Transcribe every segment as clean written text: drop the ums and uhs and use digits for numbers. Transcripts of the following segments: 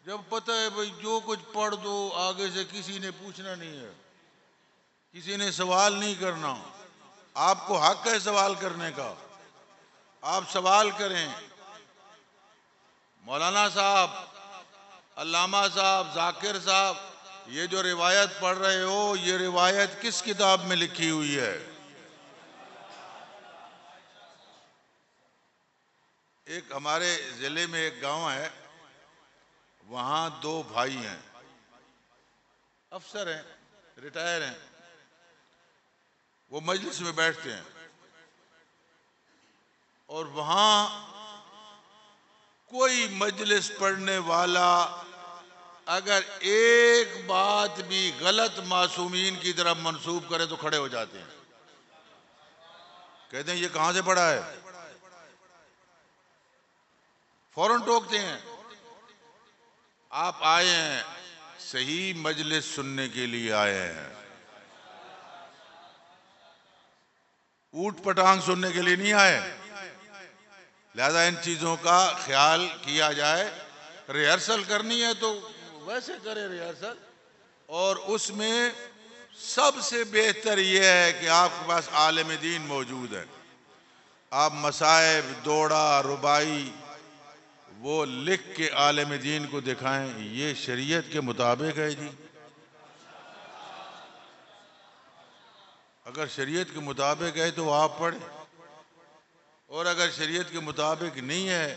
جب پتہ ہے بھئی جو کچھ پڑھ دو آگے سے کسی نے پوچھنا نہیں ہے، کسی نے سوال نہیں کرنا، آپ کو حق ہے سوال کرنے کا، آپ سوال کریں۔ مولانا صاحب، علامہ صاحب، ذاکر صاحب، یہ جو روایت پڑھ رہے ہو، یہ روایت کس کتاب میں لکھی ہوئی ہے؟ ایک ہمارے ضلع میں ایک گاؤں ہے، وہاں دو بھائی ہیں، افسر ہیں، ریٹائر ہیں، وہ مجلس میں بیٹھتے ہیں اور وہاں کوئی مجلس پڑھنے والا اگر ایک بات بھی غلط معصومین کی طرف منسوب کرے تو کھڑے ہو جاتے ہیں، کہتے ہیں یہ کہاں سے پڑھا ہے، فوراً ٹوکتے ہیں۔ آپ آئے ہیں، صحیح مجلس سننے کے لیے آئے ہیں، اوٹ پٹانگ سننے کے لیے نہیں آئے، لہذا ان چیزوں کا خیال کیا جائے۔ ریہرسل کرنی ہے تو ویسے کرے ریہرسل، اور اس میں سب سے بہتر یہ ہے کہ آپ کے پاس عالم دین موجود ہے، آپ مصائب، دوڑا، ربائی وہ لکھ کے عالم دین کو دکھائیں، یہ شریعت کے مطابق ہے جی۔ اگر شریعت کے مطابق ہے تو آپ پڑھیں، اور اگر شریعت کے مطابق نہیں ہے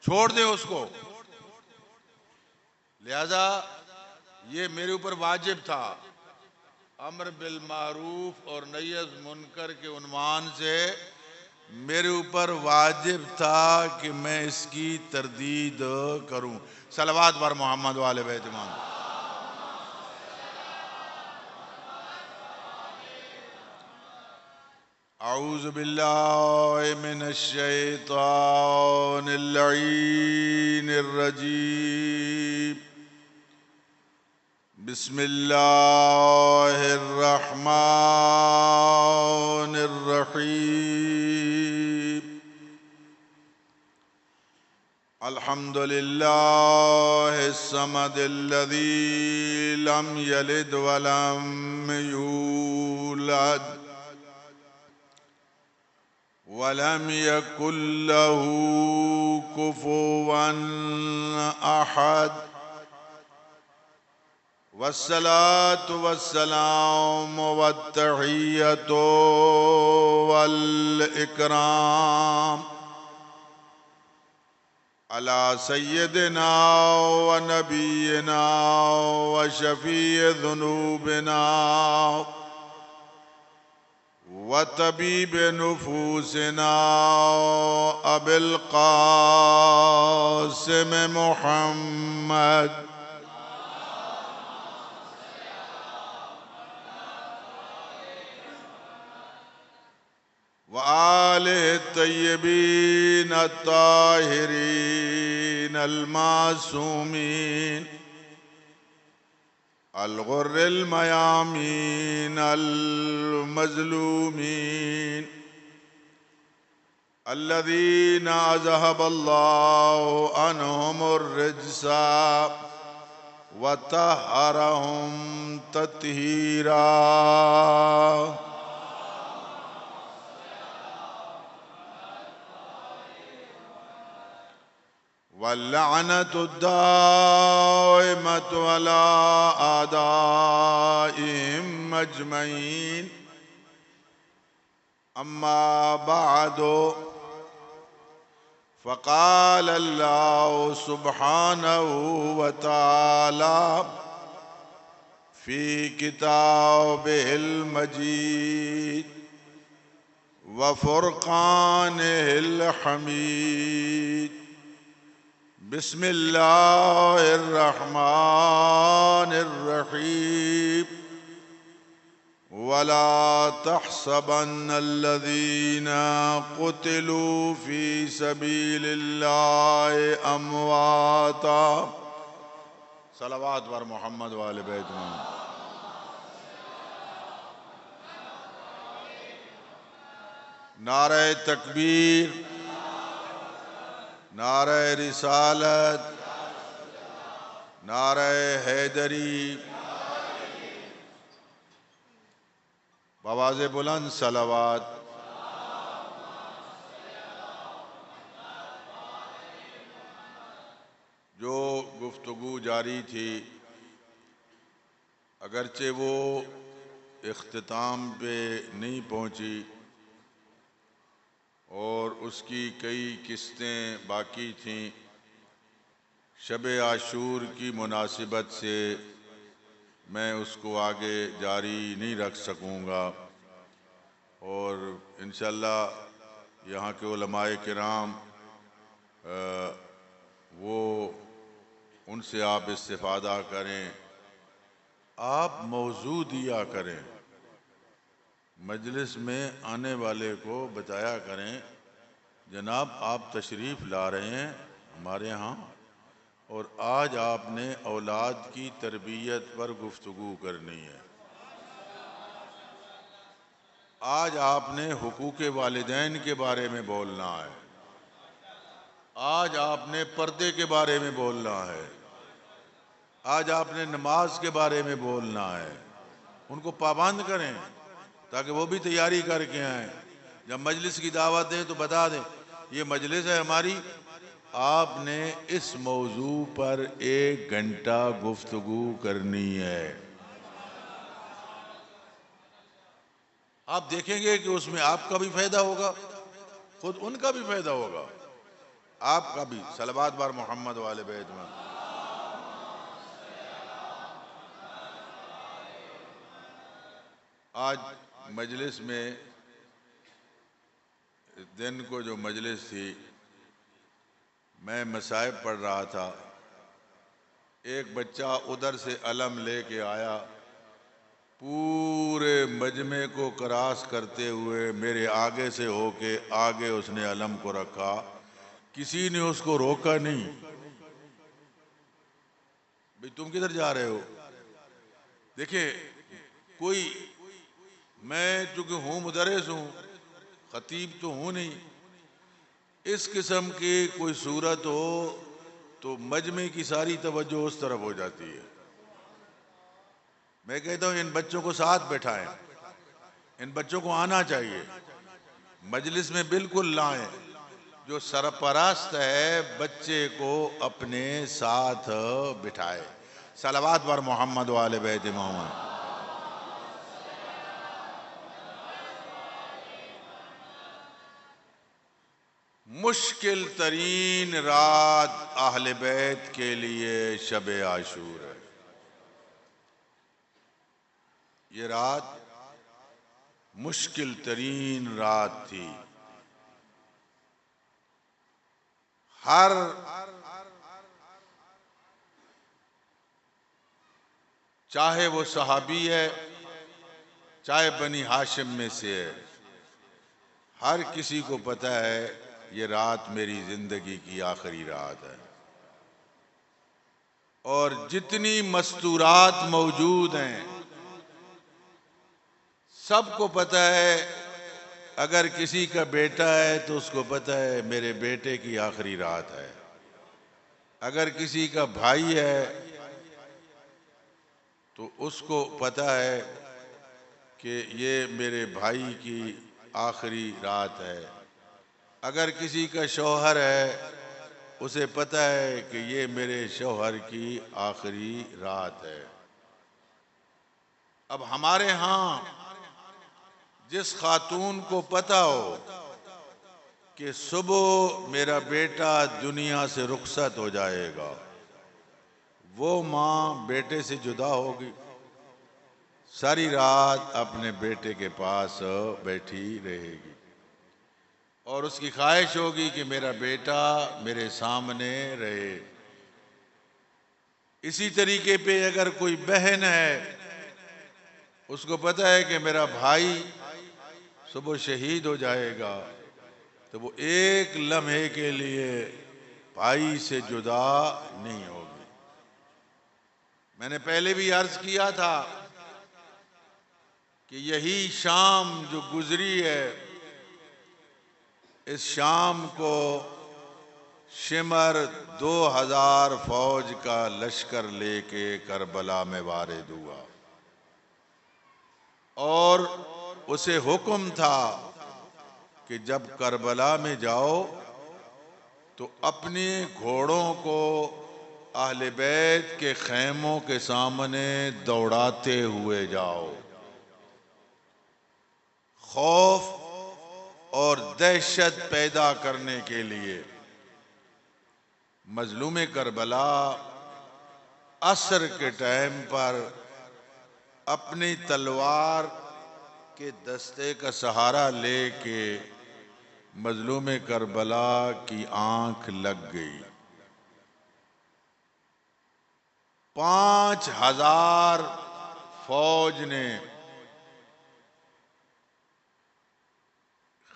چھوڑ دیں اس کو۔ لہذا یہ میرے اوپر واجب تھا، امر بالمعروف اور نہی از منکر کے عنوان سے میرے اوپر واجب تھا کہ میں اس کی تردید کروں۔ صلوات بر محمد و آل بیت محمد۔ اعوذ باللہ من الشیطان اللعین الرجیم، بسم اللہ الرحمن الرحیم، الحمد للہ الصمد الذی لم یلد ولم یولد ولم يكن له كفوا أحد، والصلاة والسلام والتحية والإكرام على سيدنا ونبينا وشفيع ذنوبنا وطبيب نفوسنا أبي القاسم محمد وآله الطيبين الطاهرين المعصومين الغر الميامين المظلومين الذين أذهب الله عنهم الرجس وطهرهم تطهيرا۔ واللعنة الدائمة على أعدائهم أجمعين، أما بعد، فقال الله سبحانه وتعالى في كتابه المجيد وفرقانه الحميد، بسم الله الرحمن الرحيم، ولا تحسبن الذين قتلوا في سبيل الله أمواتا۔ صلوات بر محمد و آل بیت محمد۔ نعرہ تکبیر، نعرہ رسالت، نعرہ حیدری، بآواز بلند صلوات۔ جو گفتگو جاری تھی، اگرچہ وہ اختتام پہ نہیں پہنچی اور اس کی کئی قسطیں باقی تھیں، شب عاشور کی مناسبت سے میں اس کو آگے جاری نہیں رکھ سکوں گا، اور انشاءاللہ یہاں کے علماء کرام وہ ان سے آپ استفادہ کریں، آپ موضوع دیا کریں، مجلس میں آنے والے کو بتایا کریں جناب آپ تشریف لا رہے ہیں ہمارے ہاں، اور آج آپ نے اولاد کی تربیت پر گفتگو کرنی ہے، آج آپ نے حقوق والدین کے بارے میں بولنا ہے، آج آپ نے پردے کے بارے میں بولنا ہے، آج آپ نے نماز کے بارے میں بولنا ہے۔ ان کو پابند کریں تاکہ وہ بھی تیاری کر کے آئیں، جب مجلس کی دعوت دیں تو بتا دیں یہ مجلس ہے ہماری، آپ نے اس موضوع پر 1 گھنٹہ گفتگو کرنی ہے۔ آپ دیکھیں گے کہ اس میں آپ کا بھی فائدہ ہوگا، خود ان کا بھی فائدہ ہوگا، آپ کا بھی۔ صلوات بار محمد والے بیت میں۔ آج مجلس میں دن کو جو مجلس تھی، میں مصائب پڑھ رہا تھا، ایک بچہ ادھر سے علم لے کے آیا، پورے مجمع کو کراس کرتے ہوئے میرے آگے سے ہو کے آگے اس نے علم کو رکھا، کسی نے اس کو روکا نہیں۔ بھئی تم کدھر جا رہے ہو؟ دیکھیں کوئی، میں چونکہ ہوں مدرس ہوں، خطیب تو ہوں نہیں، اس قسم کی کوئی صورت ہو تو مجمع کی ساری توجہ اس طرف ہو جاتی ہے۔ میں کہتا ہوں ان بچوں کو ساتھ بیٹھائیں، ان بچوں کو آنا چاہیے، مجلس میں بالکل لائیں، جو سرپرست ہے بچے کو اپنے ساتھ بٹھائے۔ صلوات بر محمد والے بیت محمد۔ مشکل ترین رات اہل بیت کے لیے شب عاشور ہے۔ یہ رات مشکل ترین رات تھی، ہر چاہے وہ صحابی ہے چاہے بنی ہاشم میں سے ہے، ہر کسی کو پتہ ہے یہ رات میری زندگی کی آخری رات ہے، اور جتنی مستورات موجود ہیں سب کو پتہ ہے، اگر کسی کا بیٹا ہے تو اس کو پتہ ہے میرے بیٹے کی آخری رات ہے، اگر کسی کا بھائی ہے تو اس کو پتہ ہے کہ یہ میرے بھائی کی آخری رات ہے، اگر کسی کا شوہر ہے اسے پتہ ہے کہ یہ میرے شوہر کی آخری رات ہے۔ اب ہمارے ہاں جس خاتون کو پتہ ہو کہ صبح میرا بیٹا دنیا سے رخصت ہو جائے گا، وہ ماں بیٹے سے جدا ہوگی، ساری رات اپنے بیٹے کے پاس بیٹھی رہے گی، اور اس کی خواہش ہوگی کہ میرا بیٹا میرے سامنے رہے۔ اسی طریقے پہ اگر کوئی بہن ہے، اس کو پتہ ہے کہ میرا بھائی صبح شہید ہو جائے گا، تو وہ ایک لمحے کے لیے بھائی سے جدا نہیں ہوگی۔ میں نے پہلے بھی عرض کیا تھا کہ یہی شام جو گزری ہے، اس شام کو شمر 2000 فوج کا لشکر لے کے کربلا میں وارد ہوا، اور اسے حکم تھا کہ جب کربلا میں جاؤ تو اپنے گھوڑوں کو اہل بیت کے خیموں کے سامنے دوڑاتے ہوئے جاؤ، خوف اور دہشت پیدا کرنے کے لیے۔ مظلوم کربلا عصر کے ٹائم پر اپنی تلوار کے دستے کا سہارا لے کے مظلوم کربلا کی آنکھ لگ گئی۔ 5000 فوج نے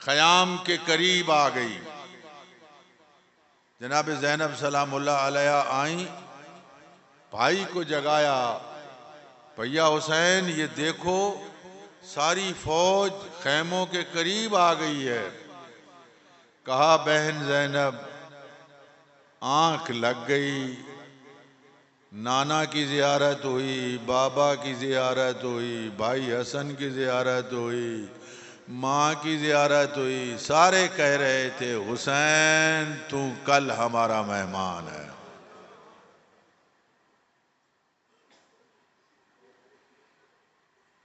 خیام کے قریب آ گئی۔ جناب زینب سلام اللہ علیہ آئیں، بھائی کو جگایا، بھیا حسین یہ دیکھو ساری فوج خیموں کے قریب آ گئی ہے۔ کہا بہن زینب آنکھ لگ گئی، نانا کی زیارت ہوئی، بابا کی زیارت ہوئی، بھائی حسن کی زیارت ہوئی، ماں کی زیارت ہوئی، سارے کہہ رہے تھے حسین تو کل ہمارا مہمان ہے۔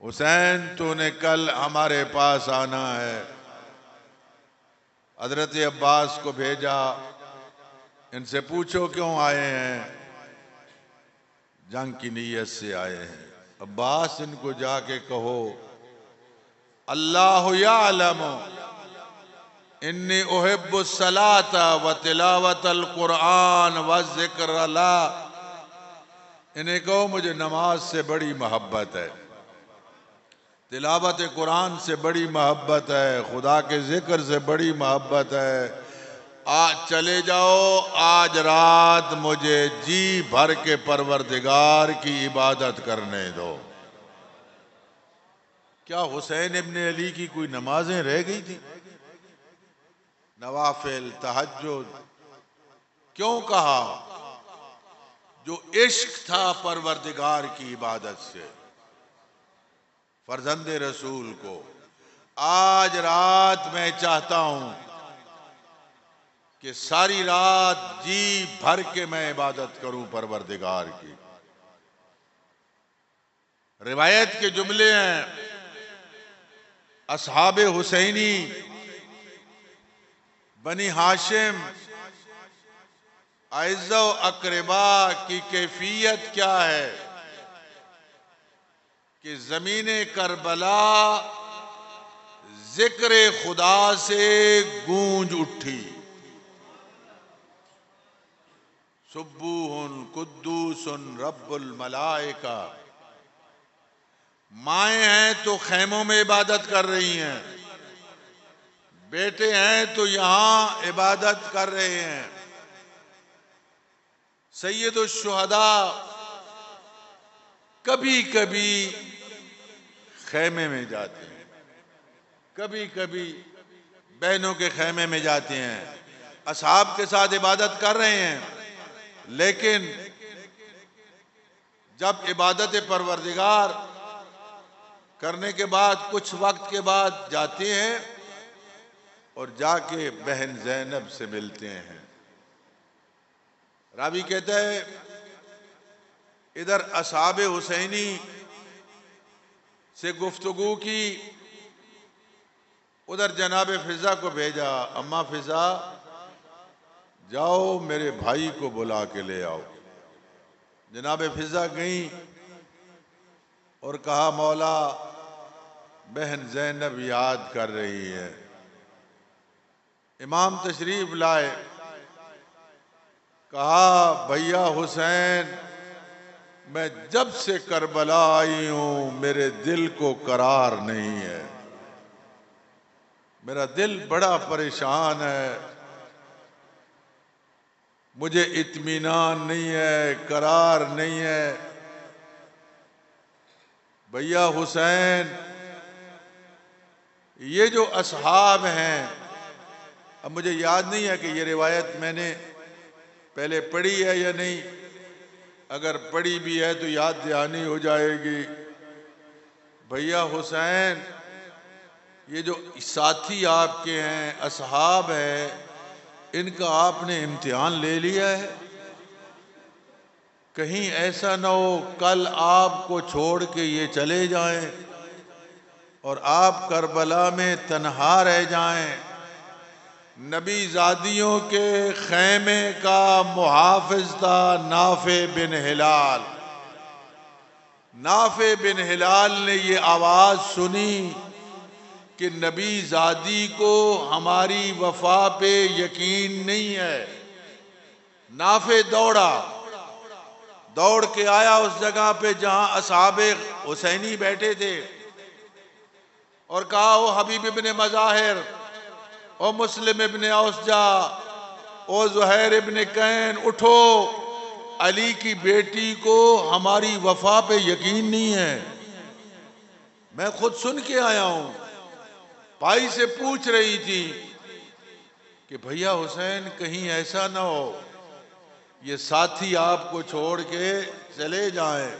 حسین تو نے کل ہمارے پاس آنا ہے۔ حضرت عباس کو بھیجا، ان سے پوچھو کیوں آئے ہیں؟ جنگ کی نیت سے آئے ہیں۔ عباس ان کو جا کے کہو اللہ یعلم انی احب الصلاۃ و تلاوت القرآن و ذکر اللہ۔ انہیں کہو مجھے نماز سے بڑی محبت ہے، تلاوت قرآن سے بڑی محبت ہے، خدا کے ذکر سے بڑی محبت ہے۔ آج چلے جاؤ، آج رات مجھے جی بھر کے پروردگار کی عبادت کرنے دو۔ کیا حسین ابن علی کی کوئی نمازیں رہ گئی تھی؟ نوافل، تہجد؟ کیوں کہا؟ جو عشق تھا پروردگار کی عبادت سے، فرزند رسول کو۔ آج رات میں چاہتا ہوں کہ ساری رات جی بھر کے میں عبادت کروں پروردگار کی۔ روایت کے جملے ہیں، اصحاب حسینی بنی ہاشم اعزا و اقربا کی کیفیت کیا ہے کہ زمین کربلا ذکر خدا سے گونج اٹھی۔ سبوح قدوس رب الملائکہ۔ مائیں ہیں تو خیموں میں عبادت کر رہی ہیں، بیٹے ہیں تو یہاں عبادت کر رہے ہیں۔ سید الشہداء کبھی کبھی خیمے میں جاتے ہیں، کبھی کبھی بہنوں کے خیمے میں جاتے ہیں، اصحاب کے ساتھ عبادت کر رہے ہیں، لیکن جب عبادت پروردگار کرنے کے بعد کچھ وقت کے بعد جاتے ہیں اور جا کے بہن زینب سے ملتے ہیں۔ راوی کہتا ہے ادھر اصحاب حسینی سے گفتگو کی، ادھر جناب فضا کو بھیجا، اماں فضا جاؤ میرے بھائی کو بلا کے لے آؤ۔ جناب فضا گئیں اور کہا مولا بہن زینب یاد کر رہی ہے۔ امام تشریف لائے، کہا بھیا حسین میں جب سے کربلا آئی ہوں میرے دل کو قرار نہیں ہے، میرا دل بڑا پریشان ہے، مجھے اطمینان نہیں ہے، قرار نہیں ہے۔ بھیا حسین یہ جو اصحاب ہیں، اب مجھے یاد نہیں ہے کہ یہ روایت میں نے پہلے پڑھی ہے یا نہیں؟ اگر پڑھی بھی ہے تو یاد دہانی ہو جائے گی۔ بھیا حسین، یہ جو ساتھی آپ کے ہیں، اصحاب ہیں، ان کا آپ نے امتحان لے لیا ہے؟ کہیں ایسا نہ ہو کل آپ کو چھوڑ کے یہ چلے جائیں اور آپ کربلا میں تنہا رہ جائیں۔ نبی زادیوں کے خیمے کا محافظ تھا نافع بن ہلال۔ نافع بن ہلال نے یہ آواز سنی کہ نبی زادی کو ہماری وفا پہ یقین نہیں ہے۔ نافع دوڑ کے آیا اس جگہ پہ جہاں اصحاب حسینی بیٹھے تھے اور کہا، او حبیب ابن مظاہر، او مسلم ابن اوسجا، او زہیر ابن کین، اٹھو، علی کی بیٹی کو ہماری وفا پہ یقین نہیں ہے۔ میں خود سن کے آیا ہوں، بھائی سے پوچھ رہی تھی کہ بھیا حسین کہیں ایسا نہ ہو یہ ساتھی آپ کو چھوڑ کے چلے جائیں۔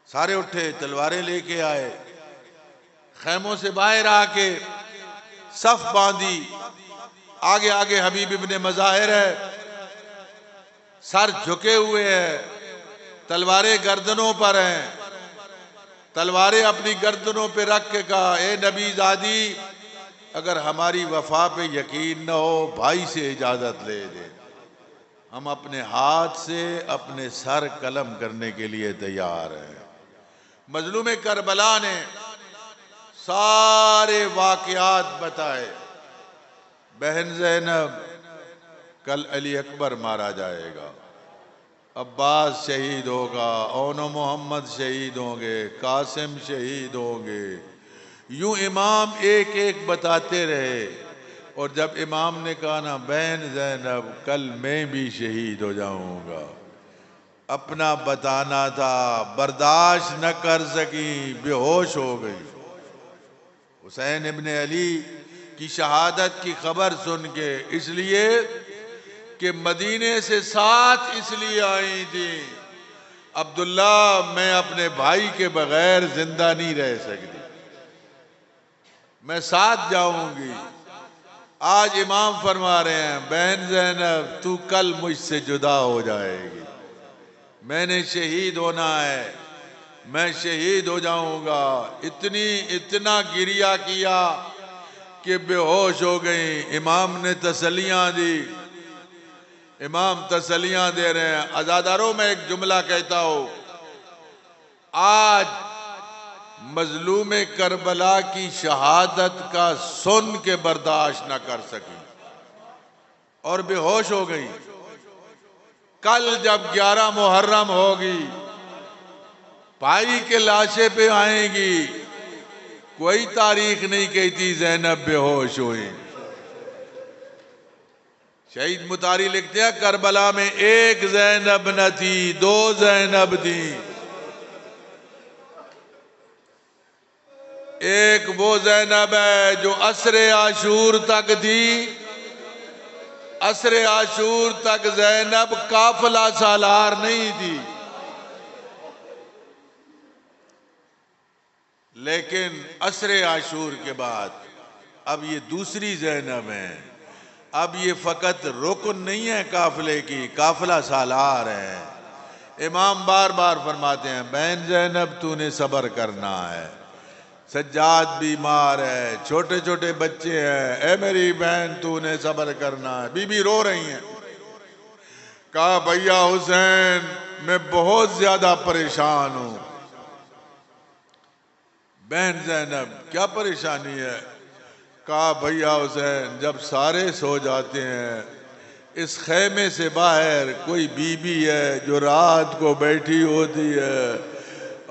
سارے اٹھے، تلواریں لے کے آئے، خیموں سے باہر آ کے صف باندھی، آگے حبیب ابن مظاہر ہے، سر جھکے ہوئے ہیں، تلواریں گردنوں پر ہیں، تلواریں اپنی گردنوں پہ رکھ کے کہا، اے نبی زادی، اگر ہماری وفا پہ یقین نہ ہو بھائی سے اجازت لے دے، ہم اپنے ہاتھ سے اپنے سر قلم کرنے کے لیے تیار ہیں۔ مظلوم کربلا نے سارے واقعات بتائے۔ بہن زینب، کل علی اکبر مارا جائے گا، عباس شہید ہوگا، اون و محمد شہید ہوں گے، قاسم شہید ہوں گے، یوں امام ایک ایک بتاتے رہے، اور جب امام نے کہا نا بہن زینب کل میں بھی شہید ہو جاؤں گا، اپنا بتانا تھا، برداشت نہ کر سکی، بے ہوش ہو گئی۔ حسین ابن علی کی شہادت کی خبر سن کے، اس لیے کہ مدینے سے ساتھ اس لیے آئی تھی، عبداللہ میں اپنے بھائی کے بغیر زندہ نہیں رہ سکتی، میں ساتھ جاؤں گی۔ آج امام فرما رہے ہیں بہن زینب تو کل مجھ سے جدا ہو جائے گی، میں نے شہید ہونا ہے، میں شہید ہو جاؤں گا۔ اتنا گریہ کیا کہ بے ہوش ہو گئی۔ امام نے تسلیاں دی، امام تسلیاں دے رہے ہیں۔ عزاداروں میں ایک جملہ کہتا ہوں، آج مظلوم کربلا کی شہادت کا سن کے برداشت نہ کر سکی اور بے ہوش ہو گئی۔ کل جب 11 محرم ہوگی، بھائی کے لاشے پہ آئیں گی، کوئی تاریخ نہیں کہتی زینب بے ہوش ہوئی۔ شہید مطاری لکھتے ہیں کربلا میں ایک زینب نہ تھی، 2 زینب تھی۔ ایک وہ زینب ہے جو عصر عاشور تک تھی، عصر عاشور تک زینب قافلہ سالار نہیں تھی، لیکن عصر عاشور کے بعد اب یہ دوسری زینب ہیں، اب یہ فقط رکن نہیں ہے قافلے کی، قافلہ سالار ہیں۔ امام بار بار فرماتے ہیں بہن زینب تو نے صبر کرنا ہے، سجاد بیمار ہے، چھوٹے چھوٹے بچے ہیں، اے میری بہن تو نے صبر کرنا ہے۔ بی بی رو رہی ہیں، کہا بھیا حسین میں بہت زیادہ پریشان ہوں۔ بہن زینب کیا پریشانی ہے؟ کہا بھیا حسین جب سارے سو جاتے ہیں، اس خیمے سے باہر کوئی بی بی ہے جو رات کو بیٹھی ہوتی ہے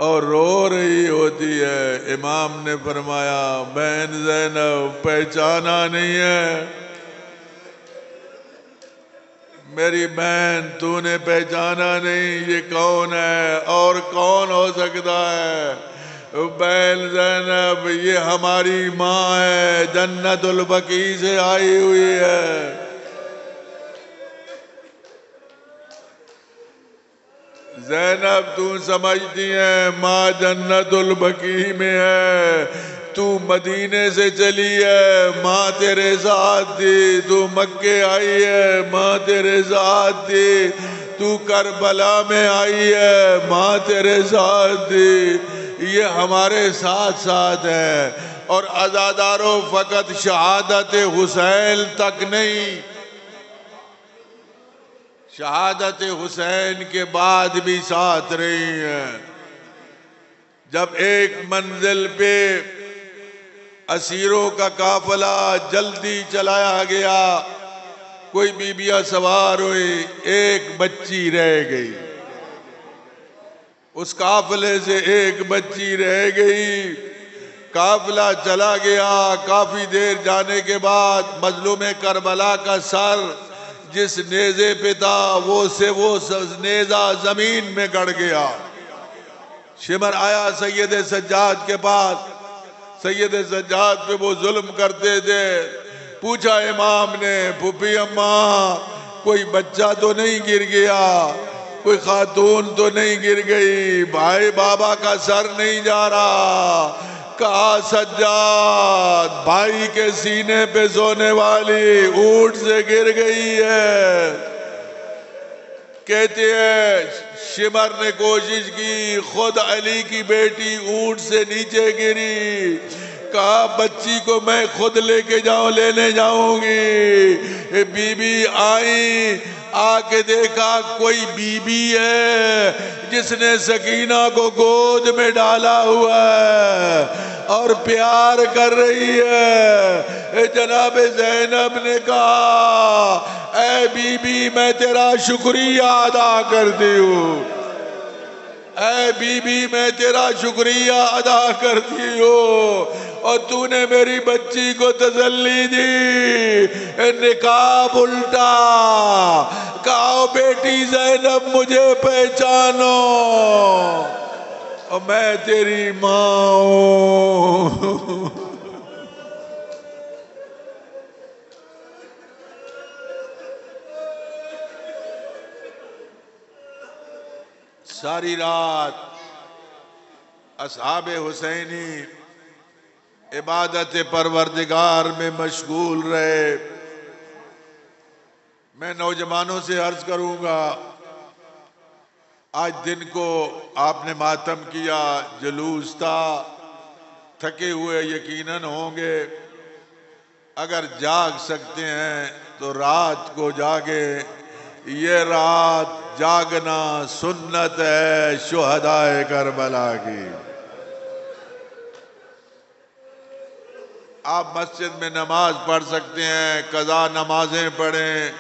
اور رو رہی ہوتی ہے۔ امام نے فرمایا بہن زینب پہچانا نہیں ہے؟ میری بہن تو نے پہچانا نہیں، یہ کون ہے اور کون ہو سکتا ہے؟ بہن زینب یہ ہماری ماں ہے، جنت البقیع سے آئی ہوئی ہے۔ زینب تو سمجھتی ہے ماں جنت البقیع میں ہے، تو مدینے سے چلی ہے ماں تیرے ساتھ تھی، تو مکے آئی ہے ماں تیرے ساتھ تھی، تو کربلا میں آئی ہے ماں تیرے ساتھ تھی، یہ ہمارے ساتھ ساتھ ہے۔ اور عزاداروں فقط شہادت حسین تک نہیں، شہادت حسین کے بعد بھی ساتھ رہی ہیں۔ جب ایک منزل پہ اسیروں کا قافلہ جلدی چلایا گیا، کوئی بیبیاں سوار ہوئی، ایک بچی رہ گئی، اس قافلے سے ایک بچی رہ گئی۔ قافلہ چلا گیا، کافی دیر جانے کے بعد مظلوم کربلا کا سر جس نیزے پہ تھا وہ نیزہ زمین میں گڑ گیا۔ شمر آیا سید سجاد کے پاس، سید سجاد پہ وہ ظلم کرتے تھے، پوچھا امام نے، پھوپھی اماں کوئی بچہ تو نہیں گر گیا، کوئی خاتون تو نہیں گر گئی، بھائی بابا کا سر نہیں جا رہا؟ کہا سجاد بھائی کے سینے پہ سونے والی اونٹ سے گر گئی ہے۔ کہتے ہیں شمر نے کوشش کی، خود علی کی بیٹی اونٹ سے نیچے گری، کہا بچی کو میں خود لے کے لینے جاؤں گی۔ بی بی آئی، آ کے دیکھا کوئی بی بی ہے جس نے سکینہ کو گود میں ڈالا ہوا ہے اور پیار کر رہی ہے۔ جناب زینب نے کہا اے بی بی میں تیرا شکریہ ادا کرتی ہوں، اے بی بی میں تیرا شکریہ ادا کرتی ہوں، اور تو نے میری بچی کو تسلی دی۔ نقاب الٹا، کہا بیٹی زینب مجھے پہچانو، اور میں تیری ماں ہوں۔ ساری رات اصحاب حسینی عبادت پروردگار میں مشغول رہے۔ میں نوجوانوں سے عرض کروں گا، آج دن کو آپ نے ماتم کیا، جلوس تھا، تھکے ہوئے یقیناً ہوں گے۔ اگر جاگ سکتے ہیں تو رات کو جاگیں، یہ رات جاگنا سنت ہے شہدائے کربلا کی۔ آپ مسجد میں نماز پڑھ سکتے ہیں، قضا نمازیں پڑھیں،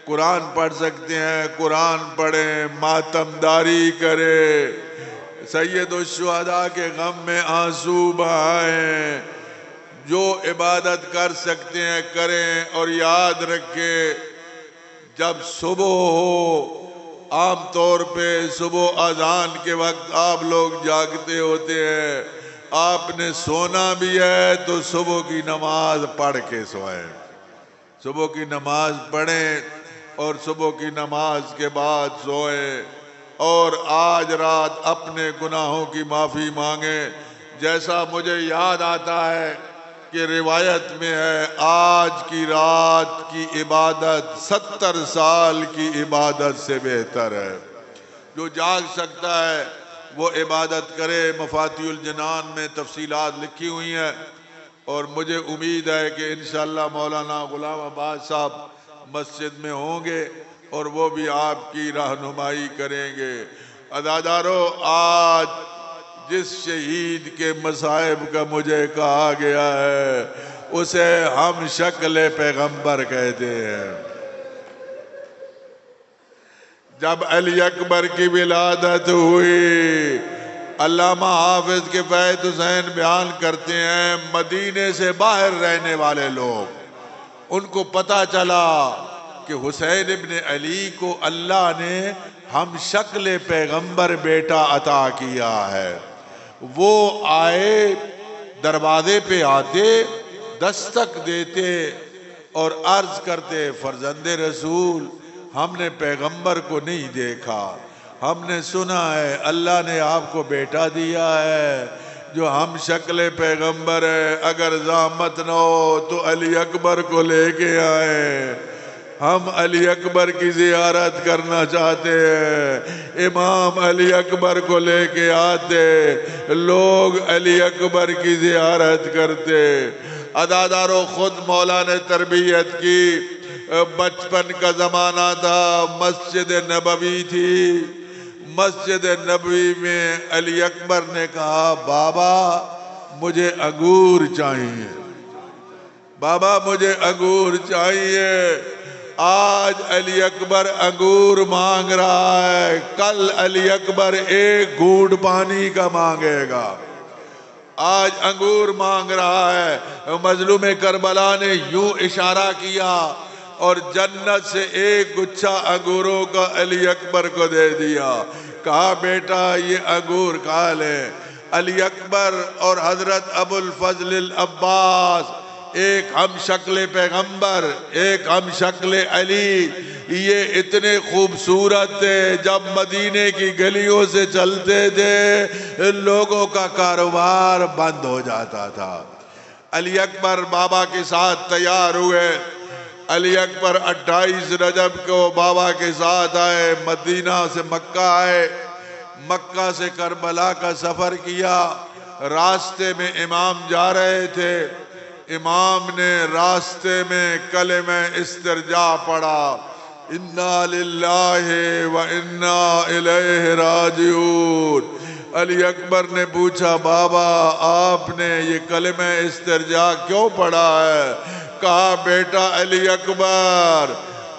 قرآن پڑھ سکتے ہیں، قرآن پڑھیں، ماتم داری کریں، سید الشہداء کے غم میں آنسو بہائیں، جو عبادت کر سکتے ہیں کریں، اور یاد رکھیں جب صبح ہو، عام طور پہ صبح اذان کے وقت آپ لوگ جاگتے ہوتے ہیں، آپ نے سونا بھی ہے تو صبح کی نماز پڑھ کے سوئیں، صبح کی نماز پڑھیں اور صبح کی نماز کے بعد سوئیں، اور آج رات اپنے گناہوں کی معافی مانگیں۔ جیسا مجھے یاد آتا ہے کہ روایت میں ہے آج کی رات کی عبادت 70 سال کی عبادت سے بہتر ہے۔ جو جاگ سکتا ہے وہ عبادت کرے۔ مفاتیح الجنان میں تفصیلات لکھی ہوئی ہیں، اور مجھے امید ہے کہ انشاءاللہ مولانا غلام عباس صاحب مسجد میں ہوں گے اور وہ بھی آپ کی رہنمائی کریں گے۔ عزادارو، آج جس شہید کے مصائب کا مجھے کہا گیا ہے اسے ہم شکل پیغمبر کہتے ہیں۔ جب علی اکبر کی ولادت ہوئی، علامہ حافظ کے فیض حسین بیان کرتے ہیں، مدینے سے باہر رہنے والے لوگ ان کو پتہ چلا کہ حسین ابن علی کو اللہ نے ہم شکل پیغمبر بیٹا عطا کیا ہے۔ وہ آئے، دروازے پہ آتے، دستک دیتے اور عرض کرتے فرزند رسول ہم نے پیغمبر کو نہیں دیکھا۔ ہم نے سنا ہے اللہ نے آپ کو بیٹا دیا ہے جو ہم شکل پیغمبر ہے، اگر زحمت نہ ہو تو علی اکبر کو لے کے آئے، ہم علی اکبر کی زیارت کرنا چاہتے ہیں۔ امام علی اکبر کو لے کے آتے، لوگ علی اکبر کی زیارت کرتے۔ عزادارو، خود مولا نے تربیت کی، بچپن کا زمانہ تھا، مسجد نبوی تھی، مسجد نبوی میں علی اکبر نے کہا بابا مجھے انگور چاہیے، بابا مجھے انگور چاہیے۔ آج علی اکبر انگور مانگ رہا ہے، کل علی اکبر ایک گھونٹ پانی کا مانگے گا۔ آج انگور مانگ رہا ہے۔ مظلوم کربلا نے یوں اشارہ کیا اور جنت سے ایک گچھا انگوروں کا علی اکبر کو دے دیا، کہا بیٹا یہ انگور کھا لے۔ علی اکبر اور حضرت ابو الفضل العباس، ایک ہم شکل پیغمبر، ایک ہم شکل علی، یہ اتنے خوبصورت تھے، جب مدینے کی گلیوں سے چلتے تھے لوگوں کا کاروبار بند ہو جاتا تھا۔ علی اکبر بابا کے ساتھ تیار ہوئے، علی اکبر 28 رجب کو بابا کے ساتھ آئے، مدینہ سے مکہ آئے، مکہ سے کربلا کا سفر کیا۔ راستے میں امام جا رہے تھے، امام نے راستے میں کلمہ استرجاع پڑھا، انا للہ و انا الیہ راجعون۔ علی اکبر نے پوچھا بابا آپ نے یہ کلمہ استرجاع کیوں پڑھا ہے؟ کہا بیٹا علی اکبر،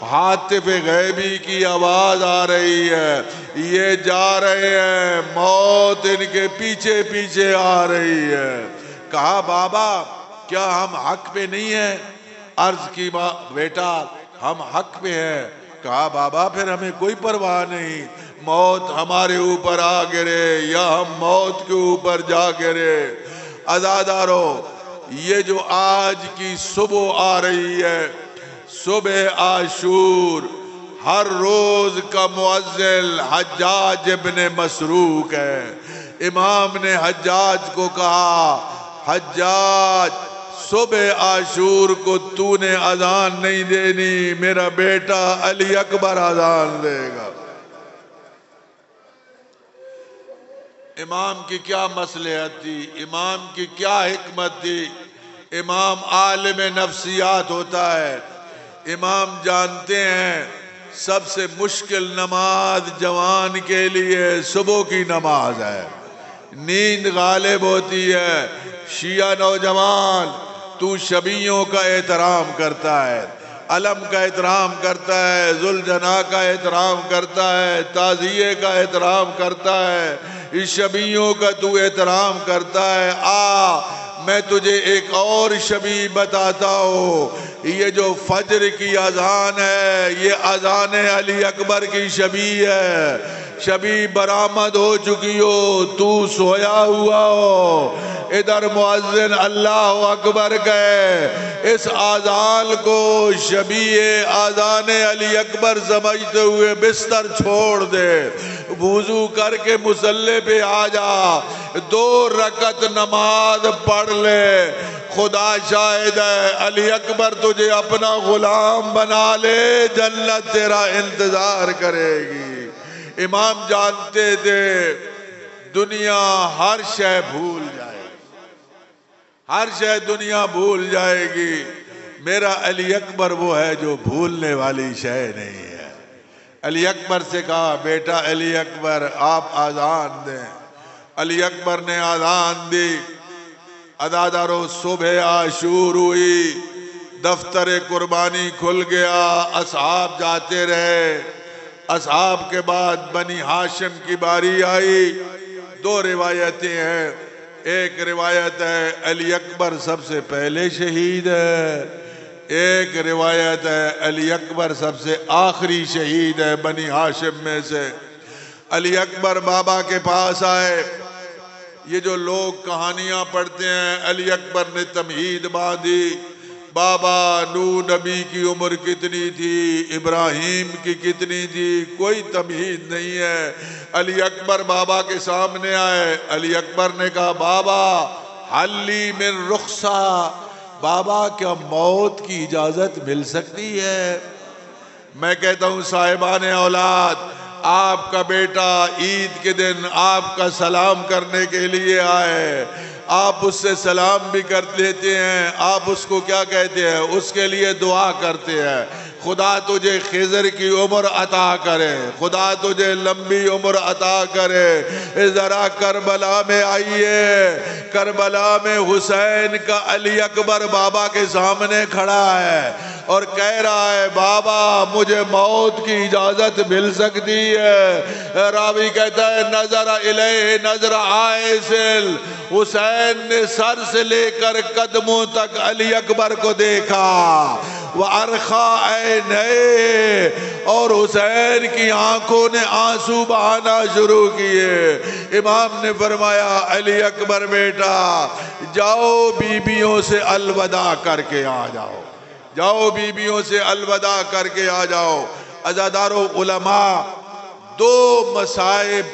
ہاتف غیبی کی آواز آ رہی ہے، یہ جا رہے ہیں، موت ان کے پیچھے پیچھے آ رہی ہے۔ کہا بابا کیا ہم حق پہ نہیں ہیں؟ عرض کی بیٹا ہم حق پہ ہیں۔ کہا بابا پھر ہمیں کوئی پرواہ نہیں، موت ہمارے اوپر آ گرے یا ہم موت کے اوپر جا گرے۔ عزادارو، یہ جو آج کی صبح آ رہی ہے، صبح عاشور، ہر روز کا مؤذن حجاج ابن مسروق ہے۔ امام نے حجاج کو کہا حجاج صبح عاشور کو تو نے اذان نہیں دینی، میرا بیٹا علی اکبر اذان دے گا۔ امام کی کیا مصلحت تھی، امام کی کیا حکمت تھی؟ امام عالم نفسیات ہوتا ہے، امام جانتے ہیں سب سے مشکل نماز جوان کے لیے صبح کی نماز ہے، نیند غالب ہوتی ہے۔ شیعہ نوجوان تو شبیوں کا احترام کرتا ہے، علم کا احترام کرتا ہے، ذوالجناح کا احترام کرتا ہے، تعزیے کا احترام کرتا ہے، اس شبیوں کا تو احترام کرتا ہے۔ میں تجھے ایک اور شبی بتاتا ہوں، یہ جو فجر کی اذان ہے یہ اذان علی اکبر کی شبی ہے۔ شبی برآمد ہو چکی ہو، تو سویا ہوا ہو، ادھر مؤذن اللہ اکبر کہے، اس اذان کو شبی اذان علی اکبر سمجھتے ہوئے بستر چھوڑ دے، وضو کر کے مصلی پہ آ جا، 2 رکعت نماز پڑھ لے، خدا شاہد ہے علی اکبر تجھے اپنا غلام بنا لے، جنت تیرا انتظار کرے گی۔ امام جانتے تھے دنیا ہر شے بھول جائے گی، ہر شے دنیا بھول جائے گی، میرا علی اکبر وہ ہے جو بھولنے والی شے نہیں ہے۔ علی اکبر سے کہا بیٹا علی اکبر آپ اذان دیں۔ علی اکبر نے اذان دی۔ عزادارو، صبح عاشور ہوئی، دفتر قربانی کھل گیا، اصحاب جاتے رہے، اصحاب کے بعد بنی ہاشم کی باری آئی۔ 2 روایتیں ہیں، ایک روایت ہے علی اکبر سب سے پہلے شہید ہے، ایک روایت ہے علی اکبر سب سے آخری شہید ہے بنی ہاشم میں سے۔ علی اکبر بابا کے پاس آئے، یہ جو لوگ کہانیاں پڑھتے ہیں علی اکبر نے تمہید باندھی، بابا نوح نبی کی عمر کتنی تھی، ابراہیم کی کتنی تھی، کوئی تمہید نہیں ہے۔ علی اکبر بابا کے سامنے آئے، علی اکبر نے کہا بابا حل لی من رخصہ، بابا کیا موت کی اجازت مل سکتی ہے؟ میں کہتا ہوں صاحبان اولاد، آپ کا بیٹا عید کے دن آپ کا سلام کرنے کے لیے آئے، آپ اس سے سلام بھی کر لیتے ہیں، آپ اس کو کیا کہتے ہیں؟ اس کے لیے دعا کرتے ہیں، خدا تجھے خضر کی عمر عطا کرے، خدا تجھے لمبی عمر عطا کرے۔ ذرا کربلا میں آئیے، کربلا میں حسین کا علی اکبر بابا کے سامنے کھڑا ہے اور کہہ رہا ہے بابا مجھے موت کی اجازت مل سکتی ہے۔ راوی کہتا ہے نظر الیہ نظر عائسل، حسین نے سر سے لے کر قدموں تک علی اکبر کو دیکھا، وَأَرْخَا عَيْنَيْهِ، اور حسین کی آنکھوں نے آنسو بہانا شروع کیے۔ امام نے فرمایا علی اکبر بیٹا جاؤ بیویوں سے الوداع کر کے آ جاؤ، جاؤ بیویوں سے الوداع کر کے آ جاؤ۔ عزادارو علماء دو مصائب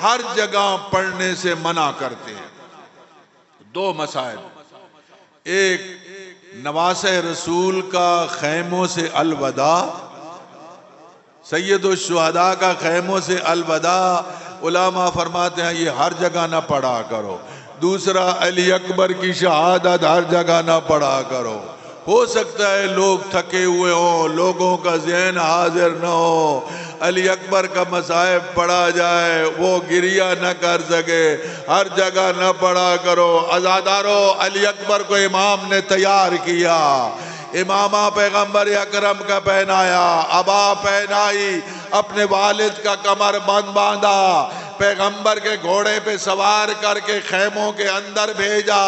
ہر جگہ پڑھنے سے منع کرتے ہیں، دو مصائب، ایک نواسہ رسول کا خیموں سے الوداع، سید الشہداء کا خیموں سے الوداع، علماء فرماتے ہیں یہ ہر جگہ نہ پڑھا کرو۔ دوسرا علی اکبر کی شہادت ہر جگہ نہ پڑھا کرو، ہو سکتا ہے لوگ تھکے ہوئے ہوں، لوگوں کا ذہن حاضر نہ ہو، علی اکبر کا مصائب پڑھا جائے وہ گریہ نہ کر سکے، ہر جگہ نہ پڑھا کرو۔ عزادارو علی اکبر کو امام نے تیار کیا، امامہ پیغمبر اکرم کا پہنایا، ابا پہنائی، اپنے والد کا کمر بند باندھا، پیغمبر کے گھوڑے پہ سوار کر کے خیموں کے اندر بھیجا۔